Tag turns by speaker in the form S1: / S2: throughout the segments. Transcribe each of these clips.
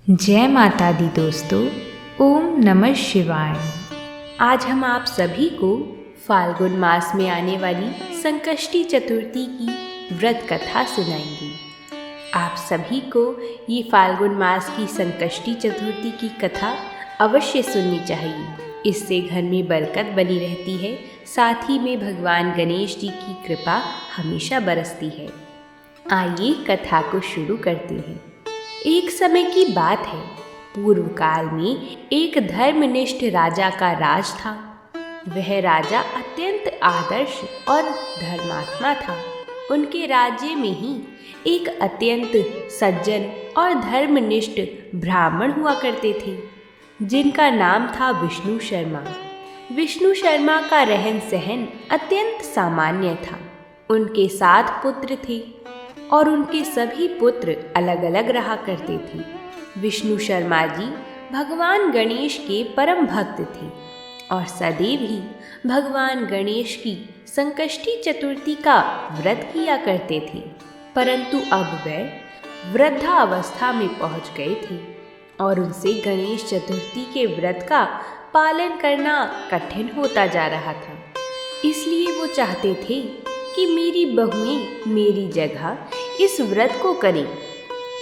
S1: जय माता दी दोस्तों, ओम नमः शिवाय।
S2: आज हम आप सभी को फाल्गुन मास में आने वाली संकष्टी चतुर्थी की व्रत कथा सुनाएंगे। आप सभी को ये फाल्गुन मास की संकष्टी चतुर्थी की कथा अवश्य सुननी चाहिए। इससे घर में बरकत बनी रहती है, साथ ही में भगवान गणेश जी की कृपा हमेशा बरसती है। आइए कथा को शुरू करते हैं। एक समय की बात है, पूर्व काल में एक धर्मनिष्ठ राजा का राज था। वह राजा अत्यंत आदर्श और धर्मात्मा था। उनके राज्य में ही एक अत्यंत सज्जन और धर्मनिष्ठ ब्राह्मण हुआ करते थे, जिनका नाम था विष्णु शर्मा। विष्णु शर्मा का रहन सहन अत्यंत सामान्य था। उनके 7 पुत्र थे और उनके सभी पुत्र अलग अलग रहा करते थे। विष्णु शर्मा जी भगवान गणेश के परम भक्त थे और सदैव ही भगवान गणेश की संकष्टी चतुर्थी का व्रत किया करते थे। परंतु अब वे वृद्धावस्था में पहुंच गए थे और उनसे गणेश चतुर्थी के व्रत का पालन करना कठिन होता जा रहा था। इसलिए वो चाहते थे कि मेरी बहुएं मेरी जगह इस व्रत को करें।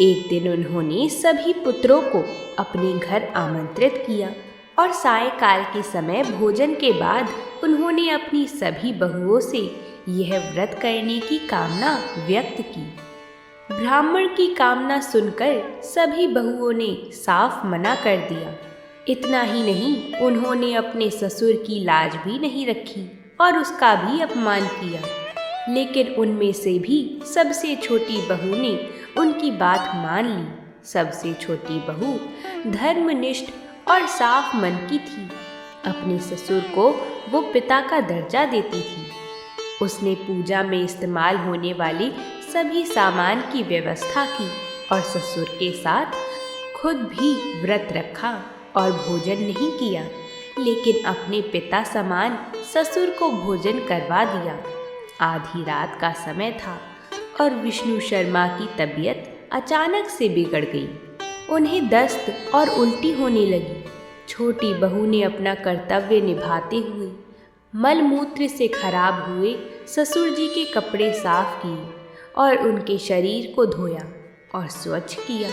S2: एक दिन उन्होंने सभी पुत्रों को अपने घर आमंत्रित किया और सायंकाल के समय भोजन के बाद उन्होंने अपनी सभी बहुओं से यह व्रत करने की कामना व्यक्त की। ब्राह्मण की कामना सुनकर सभी बहुओं ने साफ मना कर दिया। इतना ही नहीं, उन्होंने अपने ससुर की लाज भी नहीं रखी और उसका भी अपमान किया। लेकिन उनमें से भी सबसे छोटी बहू ने उनकी बात मान ली। सबसे छोटी बहू धर्मनिष्ठ और साफ मन की थी। अपने ससुर को वो पिता का दर्जा देती थी। उसने पूजा में इस्तेमाल होने वाले सभी सामान की व्यवस्था की और ससुर के साथ खुद भी व्रत रखा और भोजन नहीं किया, लेकिन अपने पिता समान ससुर को भोजन करवा दिया। आधी रात का समय था और विष्णु शर्मा की तबीयत अचानक से बिगड़ गई। उन्हें दस्त और उल्टी होने लगी। छोटी बहू ने अपना कर्तव्य निभाते हुए मलमूत्र से खराब हुए ससुर जी के कपड़े साफ किए और उनके शरीर को धोया और स्वच्छ किया।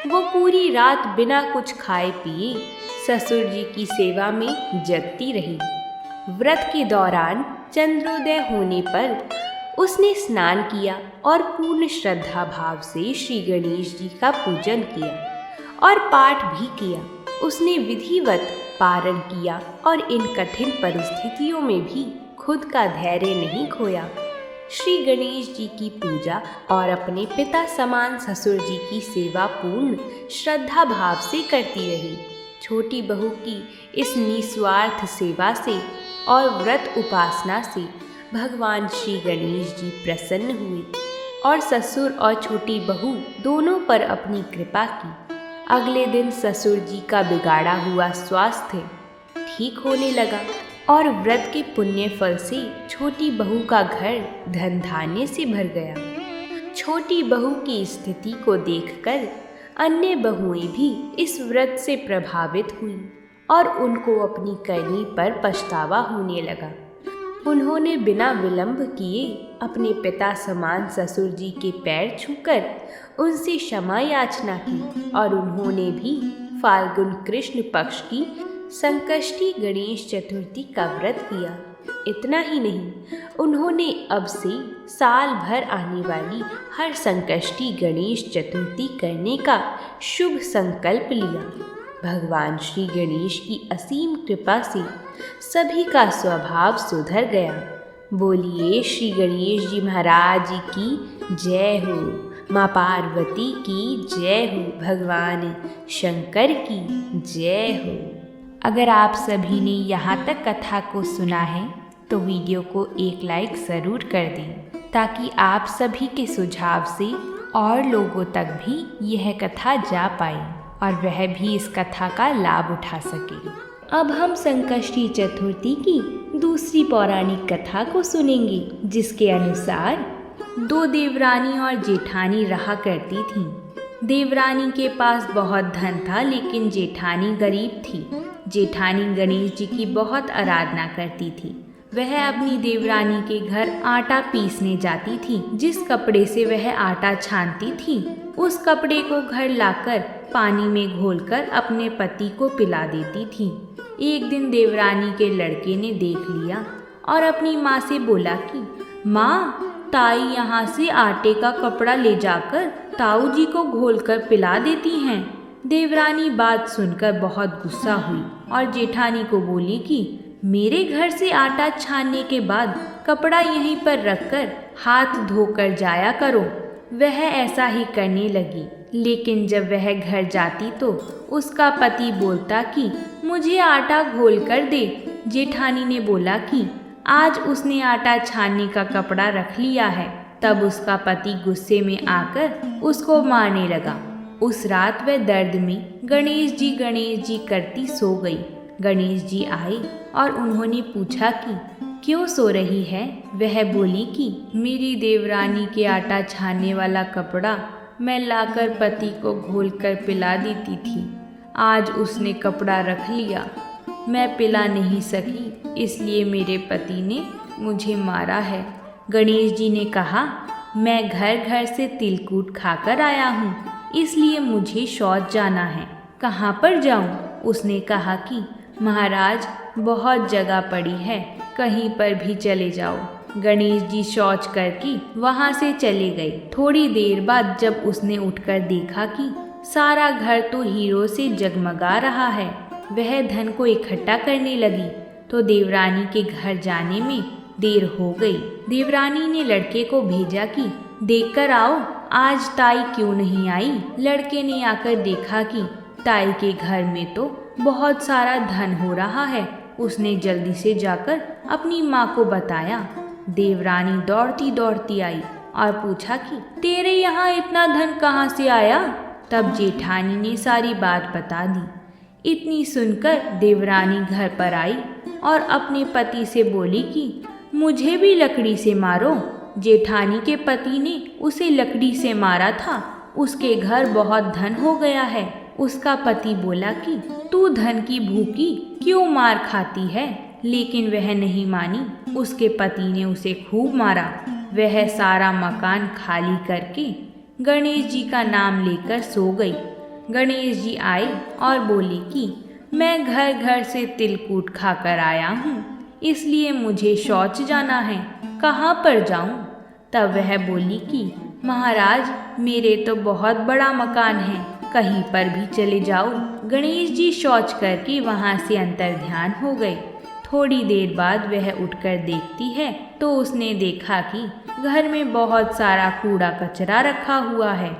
S2: वो पूरी रात बिना कुछ खाए पिए ससुर जी की सेवा में जगती रही। व्रत के दौरान चंद्रोदय होने पर उसने स्नान किया और पूर्ण श्रद्धा भाव से श्री गणेश जी का पूजन किया और पाठ भी किया। उसने विधिवत पारण किया और इन कठिन परिस्थितियों में भी खुद का धैर्य नहीं खोया। श्री गणेश जी की पूजा और अपने पिता समान ससुर जी की सेवा पूर्ण श्रद्धा भाव से करती रही। छोटी बहू की इस निस्वार्थ सेवा से और व्रत उपासना से भगवान श्री गणेश जी प्रसन्न हुए और ससुर और छोटी बहू दोनों पर अपनी कृपा की। अगले दिन ससुर जी का बिगाड़ा हुआ स्वास्थ्य ठीक होने लगा और व्रत के पुण्य फल से छोटी बहू का घर धन धान्य से भर गया। छोटी बहू की स्थिति को देखकर अन्य बहुएं भी इस व्रत से प्रभावित हुई और उनको अपनी करनी पर पछतावा होने लगा। उन्होंने बिना विलंब किए अपने पिता समान ससुर जी के पैर छूकर उनसे क्षमा याचना की और उन्होंने भी फाल्गुन कृष्ण पक्ष की संकष्टी गणेश चतुर्थी का व्रत किया। इतना ही नहीं, उन्होंने अब से साल भर आने वाली हर संकष्टी गणेश चतुर्थी करने का शुभ संकल्प लिया। भगवान श्री गणेश की असीम कृपा से सभी का स्वभाव सुधर गया। बोलिए श्री गणेश जी महाराज की जय हो, माँ पार्वती की जय हो, भगवान शंकर की जय हो।
S1: अगर आप सभी ने यहाँ तक कथा को सुना है तो वीडियो को एक लाइक ज़रूर कर दें, ताकि आप सभी के सुझाव से और लोगों तक भी यह कथा जा पाए और वह भी इस कथा का लाभ उठा सके। अब हम संकष्टी चतुर्थी की दूसरी पौराणिक कथा को सुनेंगे, जिसके अनुसार 2 देवरानी और जेठानी रहा करती थीं। देवरानी के पास बहुत धन था, लेकिन जेठानी गरीब थी। जेठानी गणेश जी की बहुत आराधना करती थी। वह अपनी देवरानी के घर आटा पीसने जाती थी। जिस कपड़े से वह आटा छानती थी, उस कपड़े को घर लाकर पानी में घोलकर अपने पति को पिला देती थी। एक दिन देवरानी के लड़के ने देख लिया और अपनी माँ से बोला कि माँ, ताई यहाँ से आटे का कपड़ा ले जाकर ताऊ जी को घोलकर पिला देती हैं। देवरानी बात सुनकर बहुत गुस्सा हुई और जेठानी को बोली कि मेरे घर से आटा छानने के बाद कपड़ा यहीं पर रखकर हाथ धोकर जाया करो। वह ऐसा ही करने लगी, लेकिन जब वह घर जाती तो उसका पति बोलता कि मुझे आटा घोल कर दे। जेठानी ने बोला कि आज उसने आटा छानने का कपड़ा रख लिया है। तब उसका पति गुस्से में आकर उसको मारने लगा। उस रात वह दर्द में गणेश जी करती सो गई। गणेश जी आए और उन्होंने पूछा कि क्यों सो रही है। वह बोली कि मेरी देवरानी के आटा छानने वाला कपड़ा मैं लाकर पति को घोलकर पिला देती थी। आज उसने कपड़ा रख लिया, मैं पिला नहीं सकी, इसलिए मेरे पति ने मुझे मारा है। गणेश जी ने कहा, मैं घर घर से तिलकूट खाकर आया हूँ, इसलिए मुझे शौच जाना है। कहाँ पर जाऊँ? उसने कहा कि महाराज, बहुत जगह पड़ी है, कहीं पर भी चले जाओ। गणेश जी शौच करके वहाँ से चले गए। थोड़ी देर बाद जब उसने उठकर देखा कि सारा घर तो हीरो से जगमगा रहा है, वह धन को इकट्ठा करने लगी तो देवरानी के घर जाने में देर हो गई। देवरानी ने लड़के को भेजा कि देखकर आओ, आज ताई क्यों नहीं आई। लड़के ने आकर देखा कि ताई के घर में तो बहुत सारा धन हो रहा है। उसने जल्दी से जाकर अपनी माँ को बताया। देवरानी दौड़ती दौड़ती आई और पूछा कि तेरे यहाँ इतना धन कहाँ से आया। तब जेठानी ने सारी बात बता दी। इतनी सुनकर देवरानी घर पर आई और अपने पति से बोली कि मुझे भी लकड़ी से मारो। जेठानी के पति ने उसे लकड़ी से मारा था, उसके घर बहुत धन हो गया है। उसका पति बोला कि तू धन की भूखी क्यों मार खाती है, लेकिन वह नहीं मानी। उसके पति ने उसे खूब मारा। वह सारा मकान खाली करके गणेश जी का नाम लेकर सो गई। गणेश जी आए और बोले कि मैं घर घर से तिलकूट खाकर आया हूँ, इसलिए मुझे शौच जाना है, कहाँ पर जाऊँ। तब वह बोली कि महाराज, मेरे तो बहुत बड़ा मकान है, कहीं पर भी चले जाओ। गणेश जी शौच करके वहाँ से अंतर्ध्यान हो गए। थोड़ी देर बाद वह उठकर देखती है तो उसने देखा कि घर में बहुत सारा कूड़ा कचरा रखा हुआ है।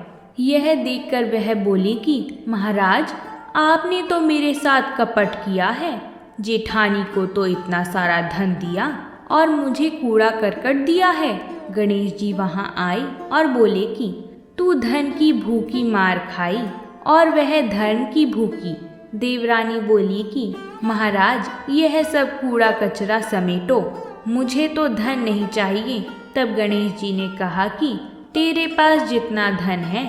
S1: यह देखकर वह बोली कि महाराज, आपने तो मेरे साथ कपट किया है। जेठानी को तो इतना सारा धन दिया और मुझे कूड़ा करकट दिया है। गणेश जी वहाँ आए और बोले कि तू धन की भूखी मार खाई और वह धर्म की भूखी। देवरानी बोली कि महाराज, यह सब कूड़ा कचरा समेटो, मुझे तो धन नहीं चाहिए। तब गणेश जी ने कहा कि तेरे पास जितना धन है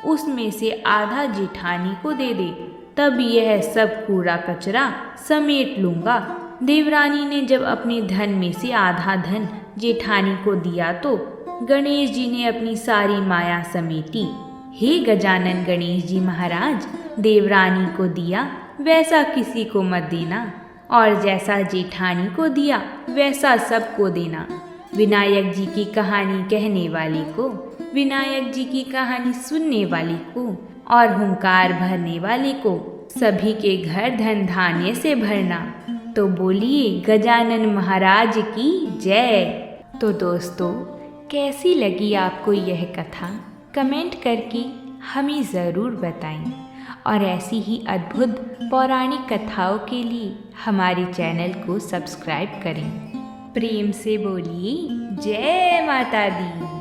S1: उसमें से आधा जेठानी को दे दे, तब यह सब कूड़ा कचरा समेट लूँगा। देवरानी ने जब अपने धन में से आधा धन जेठानी को दिया तो गणेश जी ने अपनी सारी माया समेटी। हे गजानन गणेश जी महाराज, देवरानी को दिया वैसा किसी को मत देना, और जैसा जेठानी को दिया वैसा सबको देना। विनायक जी की कहानी कहने वाले को, विनायक जी की कहानी सुनने वाले को और हुंकार भरने वाले को सभी के घर धन धान्य से भरना। तो बोलिए गजानन महाराज की जय। तो दोस्तों, कैसी लगी आपको यह कथा? कमेंट करके हमें ज़रूर बताएं और ऐसी ही अद्भुत पौराणिक कथाओं के लिए हमारे चैनल को सब्सक्राइब करें। प्रेम से बोलिए जय माता दी।